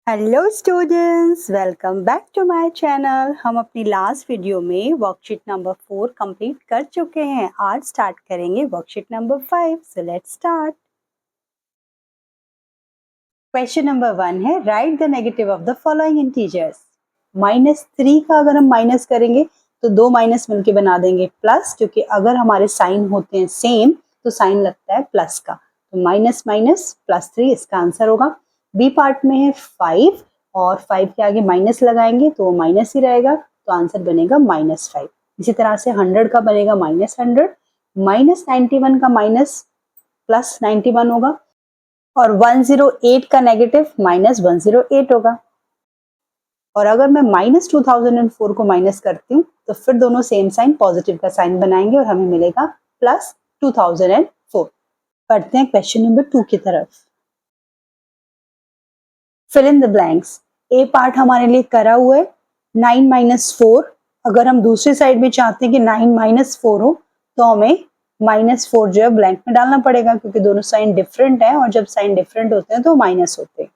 Hello students, welcome back to my channel. हम अपनी last video में वर्कशीट नंबर 4 कंप्लीट कर चुके हैं। आज स्टार्ट करेंगे worksheet number 5। So let's start. Question number 1 है, right the negative of the following integers. -3 का अगर हम माइनस करेंगे तो दो माइनस मिलके बना देंगे प्लस, क्योंकि अगर हमारे साइन होते हैं सेम तो साइन लगता है प्लस का। तो माइनस माइनस +3 इसका आंसर होगा। बी पार्ट में है 5 और 5 के आगे माइनस लगाएंगे तो वो माइनस ही रहेगा, तो आंसर बनेगा -5। इसी तरह से 100 का बनेगा -100, -91 का माइनस +91 होगा और 108 का नेगेटिव -108 होगा। और अगर मैं -2004 को माइनस करती हूँ तो फिर दोनों सेम साइन पॉजिटिव का साइन बनाएंगे और हमें मिलेगा +2004। पढ़ते हैं क्वेश्चन नंबर 2 की तरफ। Fill in the blanks. A part हमारे लिए करा हुआ है 9 - 4। अगर हम दूसरी साइड में चाहते हैं कि 9 - 4 हो तो हमें -4 जो है ब्लैंक में डालना पड़ेगा, क्योंकि दोनों साइन डिफरेंट है और जब साइन डिफरेंट होते हैं तो माइनस होते हैं।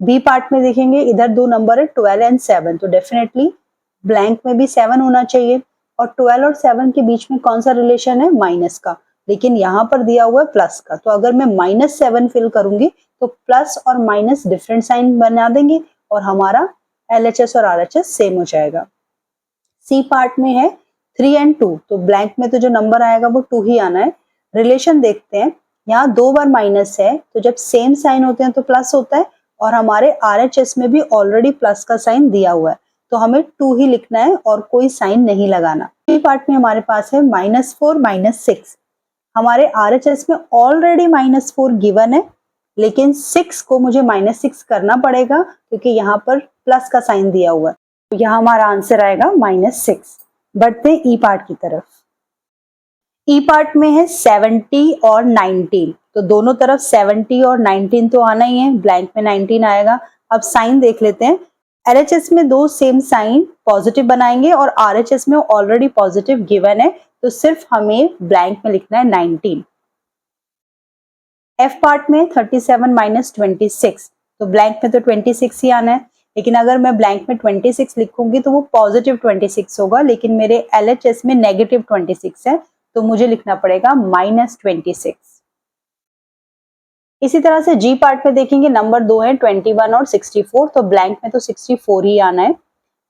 बी पार्ट में देखेंगे, इधर दो नंबर है 12 एंड 7, तो डेफिनेटली ब्लैंक में भी 7 होना चाहिए। और 12 और 7 के बीच में कौन सा रिलेशन है? माइनस का, लेकिन यहाँ पर दिया हुआ है प्लस का। तो अगर मैं -7 फिल करूंगी तो प्लस और माइनस डिफरेंट साइन बना देंगे और हमारा LHS और RHS सेम हो जाएगा। सी पार्ट में है 3 एंड 2, तो ब्लैंक में तो जो नंबर आएगा वो 2 ही आना है। रिलेशन देखते हैं, यहाँ 2 बार माइनस है तो जब सेम साइन होते हैं तो प्लस होता है, और हमारे RHS में भी ऑलरेडी प्लस का साइन दिया हुआ है, तो हमें 2 ही लिखना है और कोई साइन नहीं लगाना। डी पार्ट में हमारे पास है -4 - 6। हमारे RHS में ऑलरेडी -4 गिवन है, लेकिन 6 को मुझे -6 करना पड़ेगा क्योंकि यहाँ पर प्लस का साइन दिया हुआ है, तो यहाँ हमारा आंसर आएगा -6। बढ़ते हैं ई पार्ट की तरफ। ई पार्ट में है 70 और 19, तो दोनों तरफ 70 और 19 तो आना ही है, ब्लैंक में 19 आएगा। अब साइन देख लेते हैं। LHS में दो सेम साइन पॉजिटिव बनाएंगे और RHS में ऑलरेडी पॉजिटिव गिवन है, तो सिर्फ हमें ब्लैंक में लिखना है 19। एफ पार्ट में 37 - 26, तो ब्लैंक में तो 26 ही आना है, लेकिन अगर मैं ब्लैंक में 26 लिखूंगी तो वो पॉजिटिव 26 होगा, लेकिन मेरे LHS में नेगेटिव 26 है, तो मुझे लिखना पड़ेगा -26। इसी तरह से जी पार्ट में देखेंगे, नंबर 2 है 21 और 64, तो ब्लैंक में तो 64 ही आना है।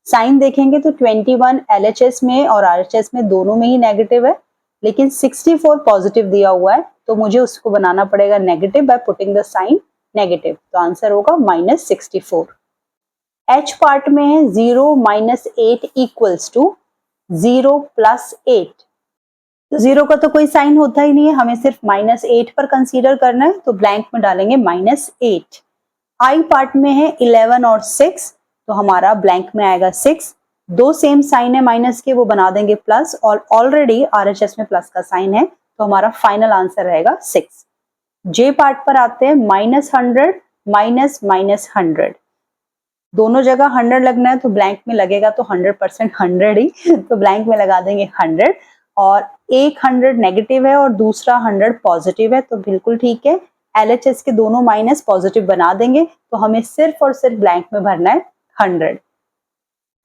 साइन देखेंगे तो 21 LHS में और RHS में दोनों में ही नेगेटिव है, लेकिन 64 पॉजिटिव दिया हुआ है, तो मुझे उसको बनाना पड़ेगा negative by putting the sign negative, तो आंसर होगा -64। एच पार्ट में है 0 - 8 = 0 + 8, तो 0 का तो कोई साइन होता ही नहीं है, हमें सिर्फ -8 पर कंसीडर करना है, तो ब्लैंक में डालेंगे -8। आई पार्ट में है 11 और 6, तो हमारा ब्लैंक में आएगा 6। दो सेम साइन है माइनस के, वो बना देंगे प्लस, और ऑलरेडी RHS में प्लस का साइन है, तो हमारा फाइनल आंसर रहेगा 6। जे पार्ट पर आते हैं, -100 - -100, दोनों जगह 100 लगना है, तो ब्लैंक में लगेगा तो 100% 100 ही, तो ब्लैंक में लगा देंगे 100। और एक 100 नेगेटिव है और दूसरा 100 पॉजिटिव है, तो बिल्कुल ठीक है, LHS के दोनों माइनस पॉजिटिव बना देंगे, तो हमें सिर्फ और सिर्फ ब्लैंक में भरना है 100।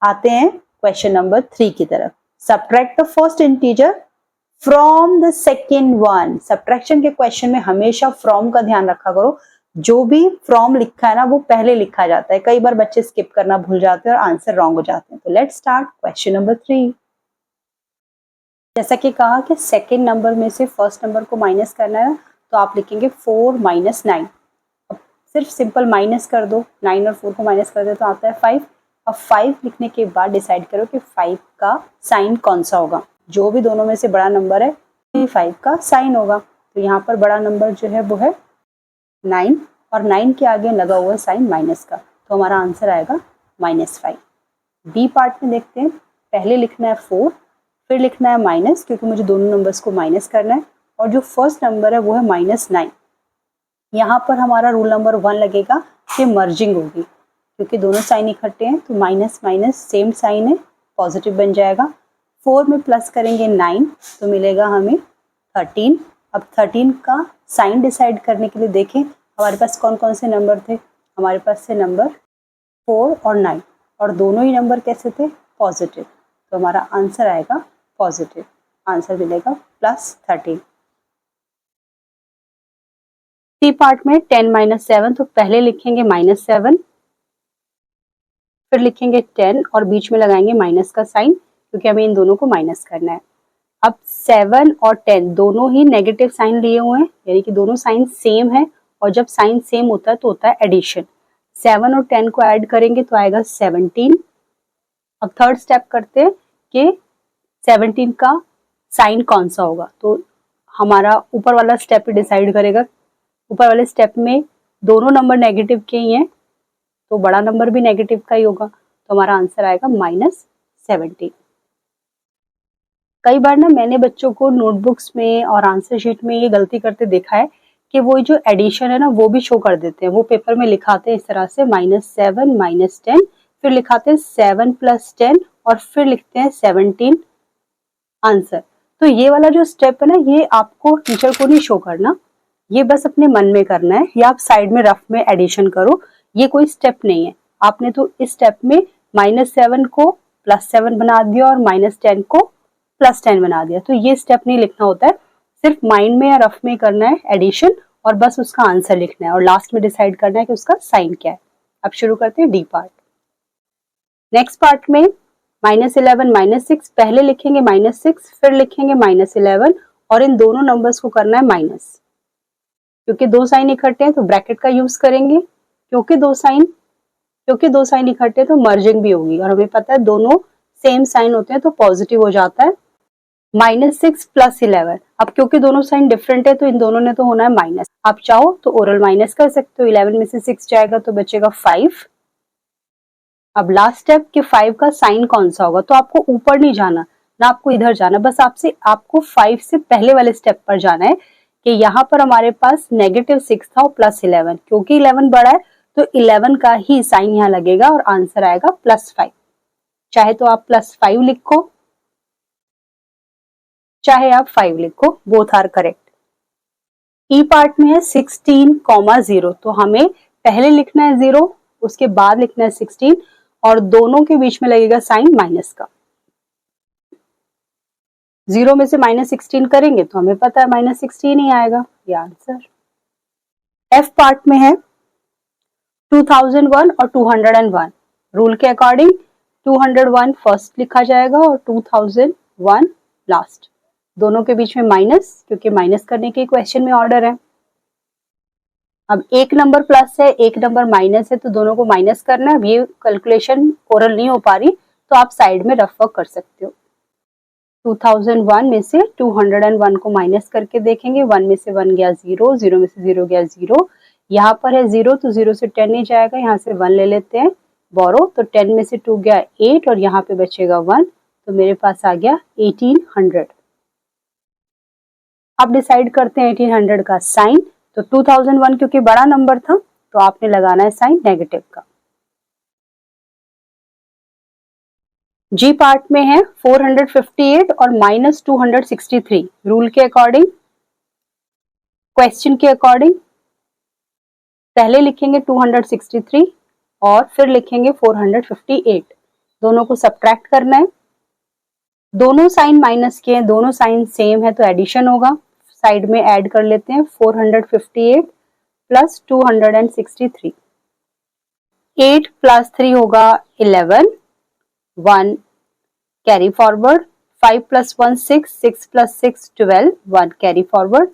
आते हैं क्वेश्चन नंबर 3 की तरफ। Subtract the first integer from the second one. Subtraction के क्वेश्चन में हमेशा फ्रॉम का ध्यान रखा करो, जो भी फ्रॉम लिखा है ना वो पहले लिखा जाता है, कई बार बच्चे स्किप करना भूल जाते हैं और आंसर रॉन्ग हो जाते हैं। तो लेट्स स्टार्ट क्वेश्चन नंबर 3। जैसा कि कहा कि सेकेंड नंबर में से फर्स्ट नंबर को माइनस करना है, तो आप लिखेंगे 4 - 9। अब सिर्फ सिंपल माइनस कर दो, 9 और 4 को माइनस कर दो तो आता है 5। अब 5 लिखने के बाद डिसाइड करो कि 5 का साइन कौन सा होगा, जो भी दोनों में से बड़ा नंबर है 5 का साइन होगा। तो यहाँ पर बड़ा नंबर जो है वो है 9, और 9 के आगे लगा हुआ है साइन माइनस का, तो हमारा आंसर आएगा -5। बी पार्ट में देखते हैं, पहले लिखना है 4, फिर लिखना है माइनस, क्योंकि मुझे दोनों नंबर्स को माइनस करना है, और जो फर्स्ट नंबर है वो है -9। यहाँ पर हमारा रूल नंबर 1 लगेगा कि मर्जिंग होगी, क्योंकि दोनों साइन इकट्ठे हैं, तो माइनस माइनस सेम साइन है, पॉजिटिव बन जाएगा। 4 में प्लस करेंगे 9, तो मिलेगा हमें 13। अब 13 का साइन डिसाइड करने के लिए देखें हमारे पास कौन कौन से नंबर थे। हमारे पास से नंबर 4 और 9, और दोनों ही नंबर कैसे थे? पॉजिटिव, तो हमारा आंसर आएगा पॉजिटिव, आंसर मिलेगा +13। सी पार्ट में 10 - 7, तो पहले लिखेंगे -7, फिर लिखेंगे 10 और बीच में लगाएंगे माइनस का साइन, क्योंकि हमें इन दोनों को माइनस करना है। अब 7 और 10 दोनों ही नेगेटिव साइन लिए हुए हैं, यानी कि दोनों साइन सेम है, और जब साइन सेम होता है तो होता है एडिशन। 7 और 10 को ऐड करेंगे तो आएगा 17। अब थर्ड स्टेप करते हैं कि 17 का साइन कौन सा होगा, तो हमारा ऊपर वाला स्टेप डिसाइड करेगा। ऊपर वाले स्टेप में दोनों नंबर नेगेटिव के ही हैं, तो बड़ा नंबर भी नेगेटिव का ही होगा, तो हमारा आंसर आएगा -17। कई बार ना मैंने बच्चों को नोटबुक्स में और आंसर शीट में ये गलती करते देखा है कि वो जो एडिशन है ना वो भी शो कर देते हैं। वो पेपर में लिखाते हैं इस तरह से -7 -10, फिर लिखाते हैं 7 + 10 और फिर लिखते हैं 17 आंसर। तो ये वाला जो स्टेप है ना, ये आपको टीचर को नहीं शो करना, ये बस अपने मन में करना है, या आप साइड में रफ में एडिशन करो, ये कोई स्टेप नहीं है। आपने तो इस स्टेप में -7 को +7 बना दिया और -10 को +10 बना दिया, तो ये स्टेप नहीं लिखना होता है, सिर्फ माइंड में या रफ में करना है एडिशन, और बस उसका आंसर लिखना है, और लास्ट में डिसाइड करना है कि उसका साइन क्या है। अब शुरू करते हैं डी पार्ट। नेक्स्ट पार्ट में -11 -6, पहले लिखेंगे -6, फिर लिखेंगे -11, और इन दोनों नंबर्स को करना है माइनस। क्योंकि दो साइन इकट्ठे हैं तो ब्रैकेट का यूज करेंगे, क्योंकि दो साइन इकट्ठे तो मर्जिंग भी होगी, और हमें पता है दोनों सेम साइन होते हैं तो पॉजिटिव हो जाता है। -6 + 11, अब क्योंकि दोनों साइन डिफरेंट है तो इन दोनों ने तो होना है माइनस। आप चाहो तो ओरल माइनस कर सकते हो, 11 में से 6 जाएगा तो बचेगा 5। अब लास्ट स्टेप कि 5 का साइन कौन सा होगा, तो आपको ऊपर नहीं जाना ना आपको इधर जाना, बस आपको 5 से पहले वाले स्टेप पर जाना है कि यहाँ पर हमारे पास -6 था और +11, क्योंकि 11 बड़ा है तो 11 का ही साइन यहाँ लगेगा और आंसर आएगा +5। चाहे तो आप +5 लिखो, चाहे आप 5 लिखो, both are correct. E part में है 16, 0, तो हमें पहले लिखना है 0, उसके बाद लिखना है 16, और दोनों के बीच में लगेगा साइन माइनस का। 0 में से -16 करेंगे तो हमें पता है -16 ही आएगा, ये आंसर। एफ पार्ट में है 2001 और 201, रूल के अकॉर्डिंग 201 फर्स्ट लिखा जाएगा और 2001 लास्ट, दोनों के बीच में माइनस, क्योंकि माइनस करने के क्वेश्चन में ऑर्डर है। अब एक नंबर प्लस है, एक नंबर माइनस है, तो दोनों को माइनस करना है। अब ये कैलकुलेशन ओरल नहीं हो पा रही तो आप साइड में रफ वर्क कर सकते हो। 2001 में से 201 को माइनस करके देखेंगे, 1 में से 1 गया 0, 0 में से 0 गया 0, यहाँ पर है 0 तो 0 से 10 नहीं जाएगा, यहाँ से 1 ले लेते हैं बोरो, तो 10 में से 2 गया 8 और यहाँ पे बचेगा 1, तो मेरे पास आ गया 1800। अब डिसाइड करते हैं 1800 का साइन, तो 2001 क्योंकि बड़ा नंबर था तो आपने लगाना है साइन नेगेटिव का। जी पार्ट में है 458 और -263, रूल के अकॉर्डिंग, क्वेश्चन के अकॉर्डिंग पहले लिखेंगे 263 और फिर लिखेंगे 458, दोनों को सब्ट्रैक्ट करना है। दोनों साइन माइनस के हैं, दोनों साइन सेम है तो एडिशन होगा, साइड में ऐड कर लेते हैं 458 + 263, 8 + 3 होगा 11, 1 carry forward, 5 + 1 6, 6 + 6 12, 1 carry forward,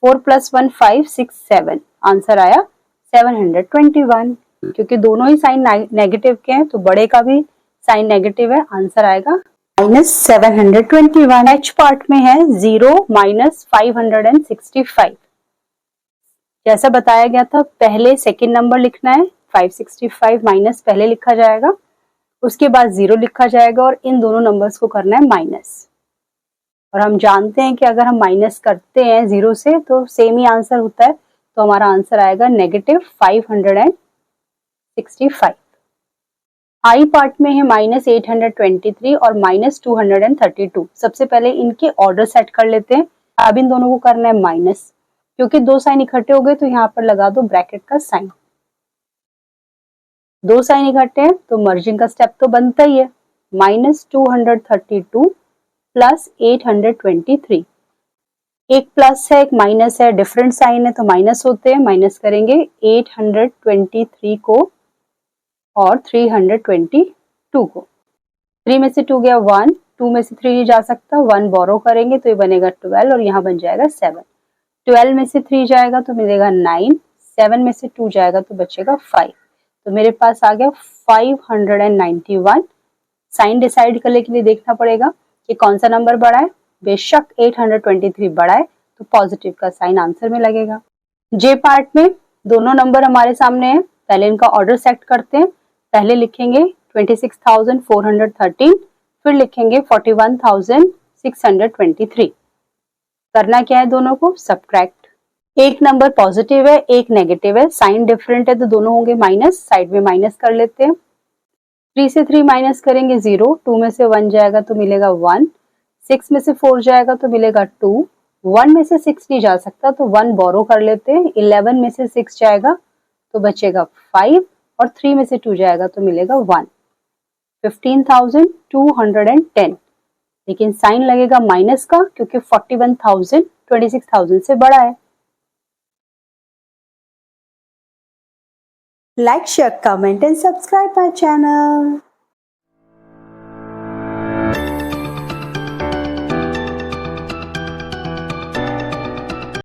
4 + 1 5 6 7, answer आया 721। क्योंकि दोनों ही साइन नेगेटिव के हैं तो बड़े का भी साइन नेगेटिव है, आंसर आएगा -721। एच पार्ट में है 0 - 565, जैसा बताया गया था पहले सेकंड नंबर लिखना है, 565 माइनस पहले लिखा जाएगा, उसके बाद 0 लिखा जाएगा और इन दोनों नंबर्स को करना है माइनस। और हम जानते हैं कि अगर हम माइनस करते हैं 0 से तो सेम ही आंसर होता है, तो हमारा आंसर आएगा -565। आई पार्ट में है -823 और -232। सबसे पहले इनके ऑर्डर सेट कर लेते हैं। अब इन दोनों को करना है माइनस, क्योंकि दो साइन इकट्ठे हो गए तो यहाँ पर लगा दो ब्रैकेट का साइन। दो साइन इकट्ठे हैं तो मर्जिंग का स्टेप तो बनता ही है। -232 प्लस 823, एक प्लस है एक माइनस है, डिफरेंट साइन है तो माइनस होते हैं, माइनस करेंगे 823 को और 322 को। 3 में से 2 गया 1, 2 में से 3 नहीं जा सकता, 1 बोरो करेंगे तो ये बनेगा 12 और यहाँ बन जाएगा 7। 12 में से 3 जाएगा तो मिलेगा 9, 7 में से 2 जाएगा तो बचेगा 5। तो मेरे पास आ गया 591। साइन डिसाइड करने के लिए देखना पड़ेगा कि कौन सा नंबर बड़ा है। बेशक 823 बड़ा है तो पॉजिटिव का साइन आंसर में लगेगा। जे पार्ट में दोनों नंबर हमारे सामने हैं, पहले इनका ऑर्डर सेट करते हैं। पहले लिखेंगे 26,413, फिर लिखेंगे 41,623। करना क्या है, दोनों को सब्ट्रैक्ट। एक नंबर पॉजिटिव है एक नेगेटिव है, साइन डिफरेंट है तो दोनों होंगे माइनस, साइड में माइनस कर लेते हैं। 3 से 3 माइनस करेंगे 0, 2 में से 1 जाएगा तो मिलेगा 1, 6 में से 4 जाएगा तो मिलेगा 2, 1 में से 6 नहीं जा सकता तो 1 बोरो कर लेते हैं। 11 में से 6 जाएगा तो बचेगा 5 और 3 में से 2 जाएगा तो मिलेगा 1। 15,210, लेकिन साइन लगेगा माइनस का क्योंकि 41,000 26,000 से बड़ा है। Like, share, comment and subscribe my channel.